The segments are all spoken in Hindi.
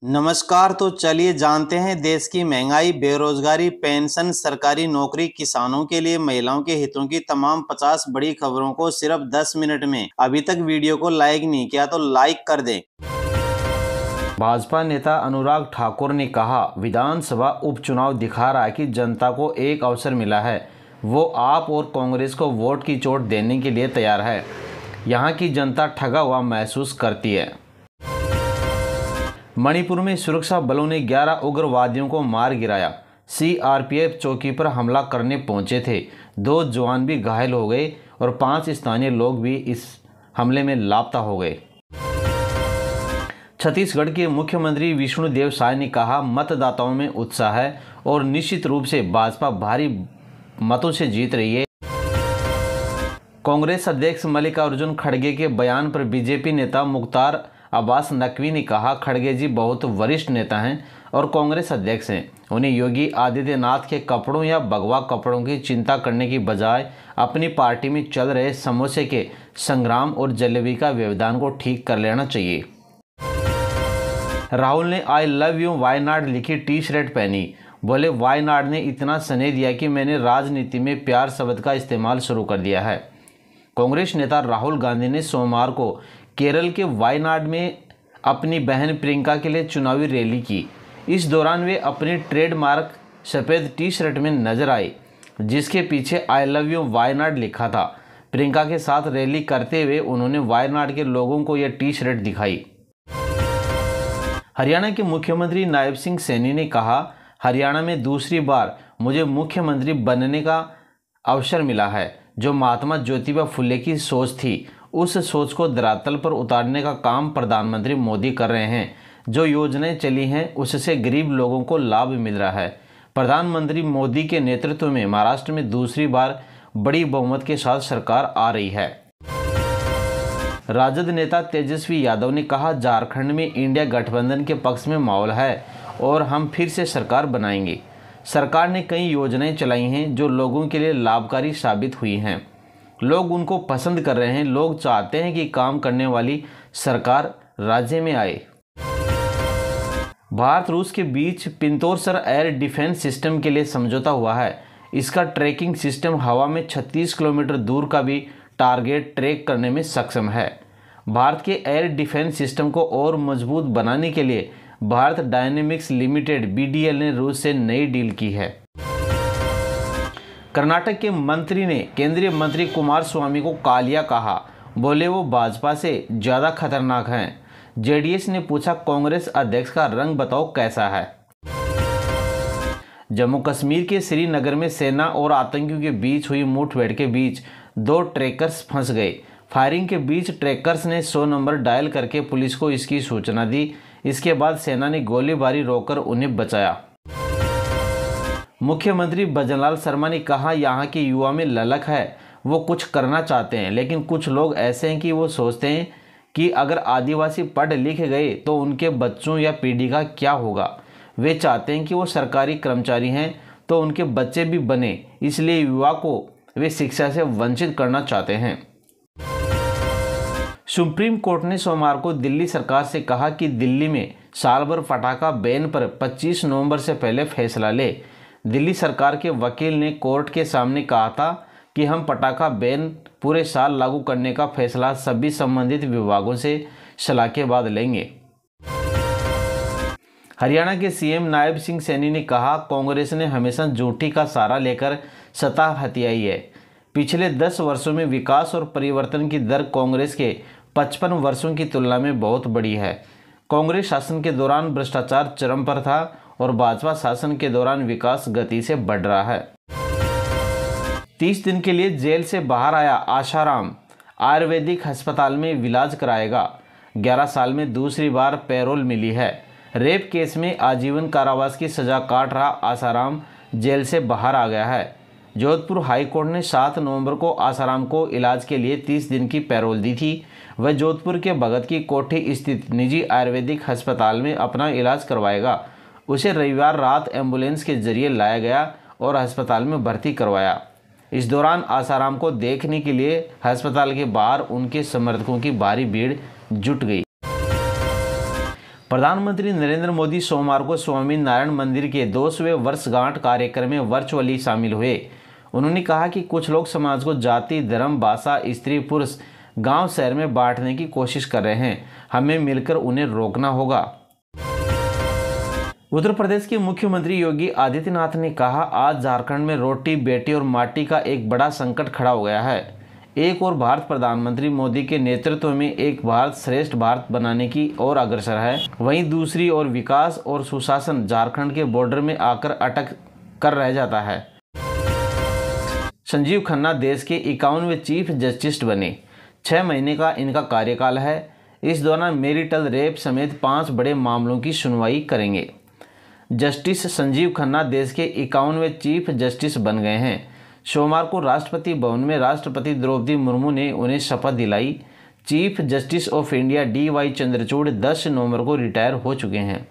नमस्कार। तो चलिए जानते हैं देश की महंगाई, बेरोजगारी, पेंशन, सरकारी नौकरी, किसानों के लिए महिलाओं के हितों की तमाम 50 बड़ी खबरों को सिर्फ 10 मिनट में। अभी तक वीडियो को लाइक नहीं किया तो लाइक कर दें। भाजपा नेता अनुराग ठाकुर ने कहा, विधानसभा उपचुनाव दिखा रहा है कि जनता को एक अवसर मिला है। वो आप और कांग्रेस को वोट की चोट देने के लिए तैयार है। यहाँ की जनता ठगा हुआ महसूस करती है। मणिपुर में सुरक्षा बलों ने 11 उग्रवादियों को मार गिराया। सीआरपीएफ चौकी पर हमला करने पहुंचे थे। 2 जवान भी घायल हो गए और 5 स्थानीय लोग भी इस हमले में लापता हो गए। छत्तीसगढ़ के मुख्यमंत्री विष्णुदेव साय ने कहा, मतदाताओं में उत्साह है और निश्चित रूप से भाजपा भारी मतों से जीत रही है। कांग्रेस अध्यक्ष मल्लिकार्जुन खड़गे के बयान पर बीजेपी नेता मुख्तार अब्बास नकवी ने कहा, खड़गे जी बहुत वरिष्ठ नेता हैं और कांग्रेस अध्यक्ष हैं। उन्हें योगी आदित्यनाथ के कपड़ों या भगवा कपड़ों की चिंता करने की बजाय अपनी पार्टी में चल रहे समोसे के संग्राम और जलेबी का व्यवधान को ठीक कर लेना चाहिए। राहुल ने आई लव यू वायनाड लिखी टी शर्ट पहनी। बोले, वायनाड ने इतना स्नेह दिया कि मैंने राजनीति में प्यार शब्द का इस्तेमाल शुरू कर दिया है। कांग्रेस नेता राहुल गांधी ने सोमवार को केरल के वायनाड में अपनी बहन प्रियंका के लिए चुनावी रैली की। इस दौरान वे अपनी ट्रेडमार्क सफ़ेद टी शर्ट में नजर आई, जिसके पीछे आई लव यू वायनाड लिखा था। प्रियंका के साथ रैली करते हुए उन्होंने वायनाड के लोगों को यह टी शर्ट दिखाई। हरियाणा के मुख्यमंत्री नायब सिंह सैनी ने कहा, हरियाणा में दूसरी बार मुझे मुख्यमंत्री बनने का अवसर मिला है। जो महात्मा ज्योतिबा फुले की सोच थी, उस सोच को धरातल पर उतारने का काम प्रधानमंत्री मोदी कर रहे हैं। जो योजनाएं चली हैं उससे गरीब लोगों को लाभ मिल रहा है। प्रधानमंत्री मोदी के नेतृत्व में महाराष्ट्र में दूसरी बार बड़ी बहुमत के साथ सरकार आ रही है। राजद नेता तेजस्वी यादव ने कहा, झारखंड में इंडिया गठबंधन के पक्ष में माहौल है और हम फिर से सरकार बनाएंगे। सरकार ने कई योजनाएं चलाई हैं जो लोगों के लिए लाभकारी साबित हुई हैं। लोग उनको पसंद कर रहे हैं। लोग चाहते हैं कि काम करने वाली सरकार राज्य में आए। भारत रूस के बीच पिंतोरसर एयर डिफेंस सिस्टम के लिए समझौता हुआ है। इसका ट्रैकिंग सिस्टम हवा में 36 किलोमीटर दूर का भी टारगेट ट्रैक करने में सक्षम है। भारत के एयर डिफेंस सिस्टम को और मजबूत बनाने के लिए भारत डायनेमिक्स लिमिटेड बीडीएल ने रूस से नई डील की है। कर्नाटक के मंत्री ने केंद्रीय मंत्री कुमारस्वामी को कालिया कहा। बोले, वो भाजपा से ज़्यादा खतरनाक हैं। जेडीएस ने पूछा, कांग्रेस अध्यक्ष का रंग बताओ कैसा है। जम्मू कश्मीर के श्रीनगर में सेना और आतंकियों के बीच हुई मुठभेड़ के बीच 2 ट्रैकर्स फंस गए। फायरिंग के बीच ट्रैकर्स ने 100 नंबर डायल करके पुलिस को इसकी सूचना दी। इसके बाद सेना ने गोलीबारी रोककर उन्हें बचाया। मुख्यमंत्री भजनलाल शर्मा ने कहा, यहाँ के युवा में ललक है। वो कुछ करना चाहते हैं, लेकिन कुछ लोग ऐसे हैं कि वो सोचते हैं कि अगर आदिवासी पढ़ लिख गए तो उनके बच्चों या पीढ़ी का क्या होगा। वे चाहते हैं कि वो सरकारी कर्मचारी हैं तो उनके बच्चे भी बने, इसलिए युवा को वे शिक्षा से वंचित करना चाहते हैं। सुप्रीम कोर्ट ने सोमवार को दिल्ली सरकार से कहा कि दिल्ली में साल भर पटाखा बैन पर 25 नवंबर से पहले फैसला ले। दिल्ली सरकार के वकील ने कोर्ट के सामने कहा था कि हम पटाखा बैन पूरे साल लागू करने का फैसला सभी संबंधित विभागों से सलाह के बाद लेंगे। हरियाणा के सीएम नायब सिंह सैनी ने कहा, कांग्रेस ने हमेशा झूठी का सहारा लेकर सत्ता हथियाई है। पिछले 10 वर्षों में विकास और परिवर्तन की दर कांग्रेस के 55 वर्षों की तुलना में बहुत बड़ी है। कांग्रेस शासन के दौरान भ्रष्टाचार चरम पर था और भाजपा शासन के दौरान विकास गति से बढ़ रहा है। 30 दिन के लिए जेल से बाहर आया आशाराम आयुर्वेदिक अस्पताल में इलाज कराएगा। 11 साल में दूसरी बार पैरोल मिली है। रेप केस में आजीवन कारावास की सजा काट रहा आसाराम जेल से बाहर आ गया है। जोधपुर हाईकोर्ट ने 7 नवंबर को आसाराम को इलाज के लिए 30 दिन की पैरोल दी थी। वह जोधपुर के भगत की कोठी स्थित निजी आयुर्वेदिक अस्पताल में अपना इलाज करवाएगा। उसे रविवार रात एम्बुलेंस के जरिए लाया गया और अस्पताल में भर्ती करवाया। इस दौरान आसाराम को देखने के लिए अस्पताल के बाहर उनके समर्थकों की भारी भीड़ जुट गई। प्रधानमंत्री नरेंद्र मोदी सोमवार को स्वामी नारायण मंदिर के 200वें वर्षगांठ कार्यक्रम में वर्चुअली शामिल हुए। उन्होंने कहा कि कुछ लोग समाज को जाति, धर्म, भाषा, स्त्री, पुरुष, गांव, शहर में बांटने की कोशिश कर रहे हैं। हमें मिलकर उन्हें रोकना होगा। उत्तर प्रदेश के मुख्यमंत्री योगी आदित्यनाथ ने कहा, आज झारखंड में रोटी, बेटी और माटी का एक बड़ा संकट खड़ा हो गया है। एक और भारत प्रधानमंत्री मोदी के नेतृत्व में एक भारत श्रेष्ठ भारत बनाने की ओर अग्रसर है, वहीं दूसरी ओर विकास और सुशासन झारखंड के बॉर्डर में आकर अटक कर रह जाता है। संजीव खन्ना देश के 51वें चीफ जस्टिस बने। 6 महीने का इनका कार्यकाल है। इस दौरान मैरिटल रेप समेत 5 बड़े मामलों की सुनवाई करेंगे। जस्टिस संजीव खन्ना देश के 51वें चीफ जस्टिस बन गए हैं। सोमवार को राष्ट्रपति भवन में राष्ट्रपति द्रौपदी मुर्मू ने उन्हें शपथ दिलाई। Chief justice of India DY Chandrachud 10 नवंबर को रिटायर हो चुके हैं।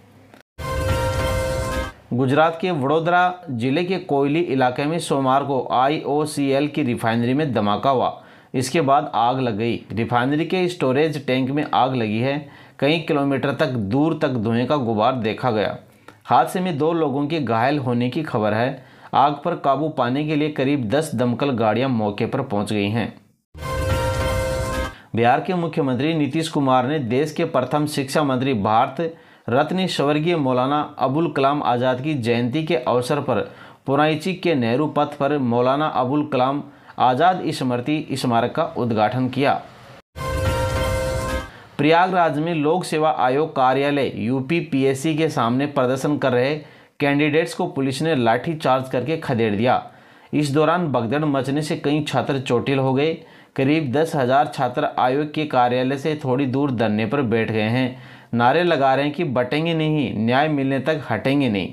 गुजरात के वडोदरा जिले के कोयली इलाके में सोमवार को IOCL की रिफाइनरी में धमाका हुआ। इसके बाद आग लग गई। रिफाइनरी के स्टोरेज टैंक में आग लगी है। कई किलोमीटर तक दूर तक धुएं का गुबार देखा गया। हादसे में 2 लोगों के घायल होने की खबर है। आग पर काबू पाने के लिए करीब 10 दमकल गाड़ियां मौके पर पहुंच गई हैं। बिहार के मुख्यमंत्री नीतीश कुमार ने देश के प्रथम शिक्षा मंत्री भारत रत्न स्वर्गीय मौलाना अबुल कलाम आज़ाद की जयंती के अवसर पर पुराइची के नेहरू पथ पर मौलाना अबुल कलाम आज़ाद स्मृति स्मारक का उद्घाटन किया। प्रयागराज में लोक सेवा आयोग कार्यालय UPPSC के सामने प्रदर्शन कर रहे कैंडिडेट्स को पुलिस ने लाठी चार्ज करके खदेड़ दिया। इस दौरान भगदड़ मचने से कई छात्र चोटिल हो गए। करीब 10,000 छात्र आयोग के कार्यालय से थोड़ी दूर धरने पर बैठ गए हैं। नारे लगा रहे हैं कि बटेंगे नहीं, न्याय मिलने तक हटेंगे नहीं।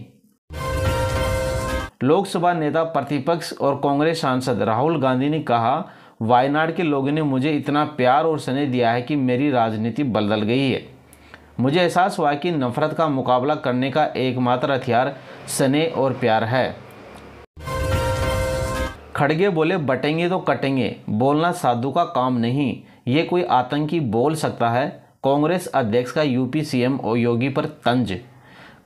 लोकसभा नेता प्रतिपक्ष और कांग्रेस सांसद राहुल गांधी ने कहा, वायनाड के लोगों ने मुझे इतना प्यार और स्नेह दिया है कि मेरी राजनीति बदल गई है। मुझे एहसास हुआ कि नफरत का मुकाबला करने का एकमात्र हथियार स्नेह और प्यार है। खड़गे बोले, बटेंगे तो कटेंगे, बोलना साधु का काम नहीं, ये कोई आतंकी बोल सकता है। कांग्रेस अध्यक्ष का UP CM योगी पर तंज।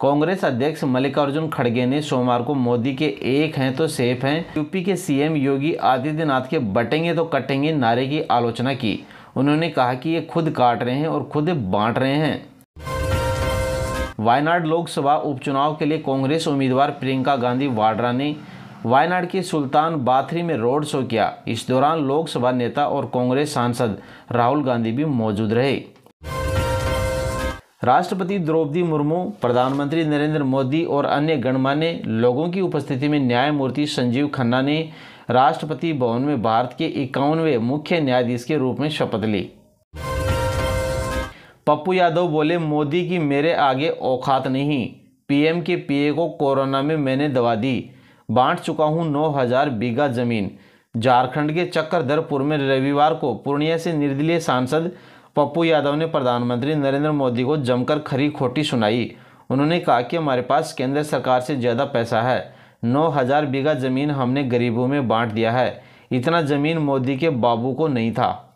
कांग्रेस अध्यक्ष मल्लिकार्जुन खड़गे ने सोमवार को मोदी के एक हैं तो सेफ हैं UP के CM योगी आदित्यनाथ के बटेंगे तो कटेंगे नारे की आलोचना की। उन्होंने कहा कि ये खुद काट रहे हैं और खुद बांट रहे हैं। वायनाड लोकसभा उपचुनाव के लिए कांग्रेस उम्मीदवार प्रियंका गांधी वाड्रा ने वायनाड के सुल्तान बाथरी में रोड शो किया। इस दौरान लोकसभा नेता और कांग्रेस सांसद राहुल गांधी भी मौजूद रहे। राष्ट्रपति द्रौपदी मुर्मू, प्रधानमंत्री नरेंद्र मोदी और अन्य गणमान्य लोगों की उपस्थिति में न्यायमूर्ति संजीव खन्ना ने राष्ट्रपति भवन में भारत के 51वें मुख्य न्यायाधीश के रूप में शपथ ली। पप्पू यादव बोले, मोदी की मेरे आगे औकात नहीं। PM के PA को कोरोना में मैंने दवा दी। बांट चुका हूं 9,000 बीघा जमीन। झारखंड के चक्रधरपुर में रविवार को पूर्णिया से निर्दलीय सांसद पप्पू यादव ने प्रधानमंत्री नरेंद्र मोदी को जमकर खरी खोटी सुनाई। उन्होंने कहा कि हमारे पास केंद्र सरकार से ज़्यादा पैसा है। 9,000 बीघा जमीन हमने गरीबों में बांट दिया है। इतना जमीन मोदी के बाबू को नहीं था।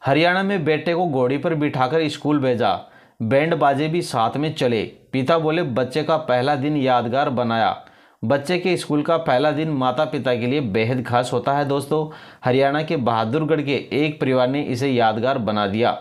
हरियाणा में बेटे को घोड़ी पर बिठाकर स्कूल भेजा। बैंड बाजे भी साथ में चले। पिता बोले, बच्चे का पहला दिन यादगार बनाया। बच्चे के स्कूल का पहला दिन माता पिता के लिए बेहद खास होता है। दोस्तों, हरियाणा के बहादुरगढ़ के एक परिवार ने इसे यादगार बना दिया।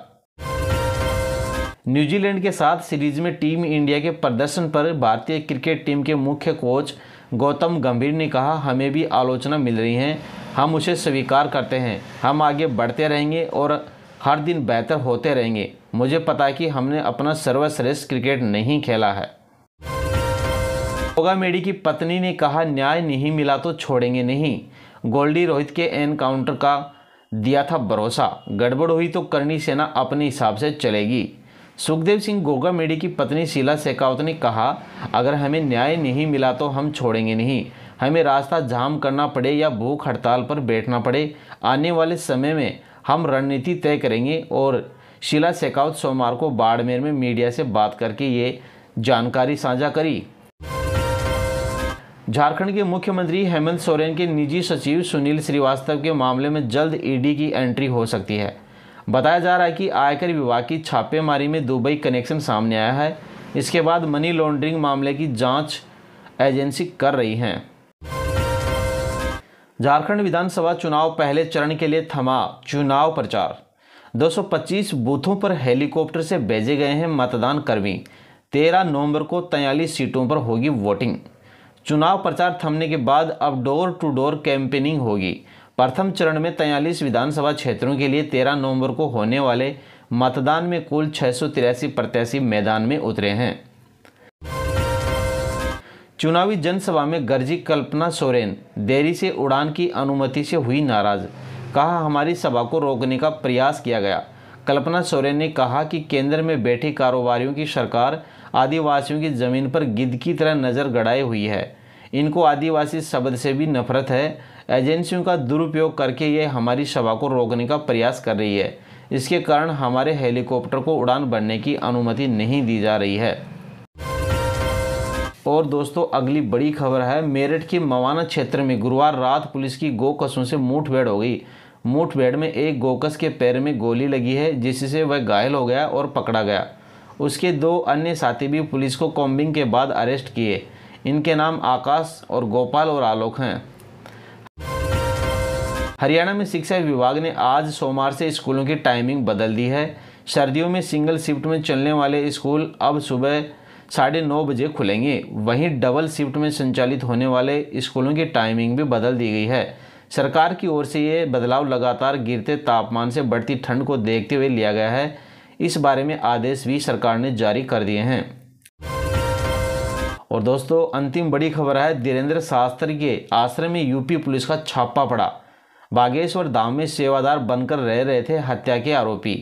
न्यूजीलैंड के साथ सीरीज में टीम इंडिया के प्रदर्शन पर भारतीय क्रिकेट टीम के मुख्य कोच गौतम गंभीर ने कहा, हमें भी आलोचना मिल रही है, हम उसे स्वीकार करते हैं। हम आगे बढ़ते रहेंगे और हर दिन बेहतर होते रहेंगे। मुझे पता है कि हमने अपना सर्वश्रेष्ठ क्रिकेट नहीं खेला है। गोगा मेडी की पत्नी ने कहा, न्याय नहीं मिला तो छोड़ेंगे नहीं। गोल्डी रोहित के एनकाउंटर का दिया था भरोसा। गड़बड़ हुई तो करनी सेना अपने हिसाब से चलेगी। सुखदेव सिंह गोगा मेडी की पत्नी शीला शेखावत ने कहा, अगर हमें न्याय नहीं मिला तो हम छोड़ेंगे नहीं। हमें रास्ता जाम करना पड़े या भूख हड़ताल पर बैठना पड़े, आने वाले समय में हम रणनीति तय करेंगे। और शीला शेखावत सोमवार को बाड़मेर में मीडिया से बात करके ये जानकारी साझा करी। झारखंड के मुख्यमंत्री हेमंत सोरेन के निजी सचिव सुनील श्रीवास्तव के मामले में जल्द ईडी की एंट्री हो सकती है। बताया जा रहा है कि आयकर विभाग की छापेमारी में दुबई कनेक्शन सामने आया है। इसके बाद मनी लॉन्ड्रिंग मामले की जांच एजेंसी कर रही है। झारखंड विधानसभा चुनाव पहले चरण के लिए थमा चुनाव प्रचार। 225 बूथों पर हेलीकॉप्टर से भेजे गए हैं मतदान कर्मी। 13 नवंबर को 43 सीटों पर होगी वोटिंग। चुनाव प्रचार थमने के बाद अब डोर टू डोर कैंपेनिंग होगी। प्रथम चरण में 43 विधानसभा क्षेत्रों के लिए 13 नवंबर को होने वाले मतदान में कुल 683 प्रत्याशी मैदान में उतरे हैं। चुनावी जनसभा में गरजी कल्पना सोरेन, देरी से उड़ान की अनुमति से हुई नाराज। कहा, हमारी सभा को रोकने का प्रयास किया गया। कल्पना सोरेन ने कहा कि केंद्र में बैठी कारोबारियों की सरकार आदिवासियों की जमीन पर गिद्ध की तरह नजर गड़ाए हुई है। इनको आदिवासी शब्द से भी नफरत है। एजेंसियों का दुरुपयोग करके ये हमारी सभा को रोकने का प्रयास कर रही है। इसके कारण हमारे हेलीकॉप्टर को उड़ान भरने की अनुमति नहीं दी जा रही है। और दोस्तों, अगली बड़ी खबर है। मेरठ के मवाना क्षेत्र में गुरुवार रात पुलिस की गोकसों से मुठभेड़ हो गई। मुठभेड़ में एक गोकस के पैर में गोली लगी है, जिससे वह घायल हो गया और पकड़ा गया। उसके 2 अन्य साथी भी पुलिस को कॉम्बिंग के बाद अरेस्ट किए। इनके नाम आकाश और गोपाल और आलोक हैं। हरियाणा में शिक्षा विभाग ने आज सोमवार से स्कूलों की टाइमिंग बदल दी है। सर्दियों में सिंगल शिफ्ट में चलने वाले स्कूल अब सुबह 9:30 बजे खुलेंगे। वहीं डबल शिफ्ट में संचालित होने वाले स्कूलों की टाइमिंग भी बदल दी गई है। सरकार की ओर से ये बदलाव लगातार गिरते तापमान से बढ़ती ठंड को देखते हुए लिया गया है। इस बारे में आदेश भी सरकार ने जारी कर दिए हैं। और दोस्तों, अंतिम बड़ी खबर है। धीरेन्द्र शास्त्री के आश्रम में यूपी पुलिस का छापा पड़ा। बागेश्वर धाम में सेवादार बनकर रह रहे थे हत्या के आरोपी।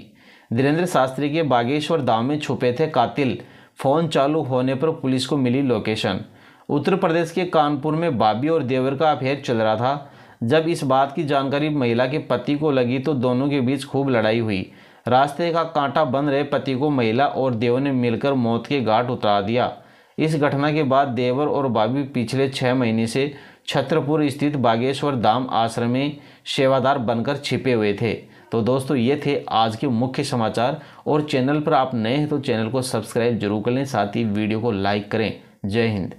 धीरेन्द्र शास्त्री के बागेश्वर धाम में छुपे थे कातिल। फोन चालू होने पर पुलिस को मिली लोकेशन। उत्तर प्रदेश के कानपुर में भाभी और देवर का अफेयर चल रहा था। जब इस बात की जानकारी महिला के पति को लगी तो दोनों के बीच खूब लड़ाई हुई। रास्ते का कांटा बन रहे पति को महिला और देवर ने मिलकर मौत के घाट उतार दिया। इस घटना के बाद देवर और भाभी पिछले 6 महीने से छतरपुर स्थित बागेश्वर धाम आश्रम में सेवादार बनकर छिपे हुए थे। तो दोस्तों, ये थे आज के मुख्य समाचार। और चैनल पर आप नए हैं तो चैनल को सब्सक्राइब जरूर कर लें, साथ ही वीडियो को लाइक करें। जय हिंद।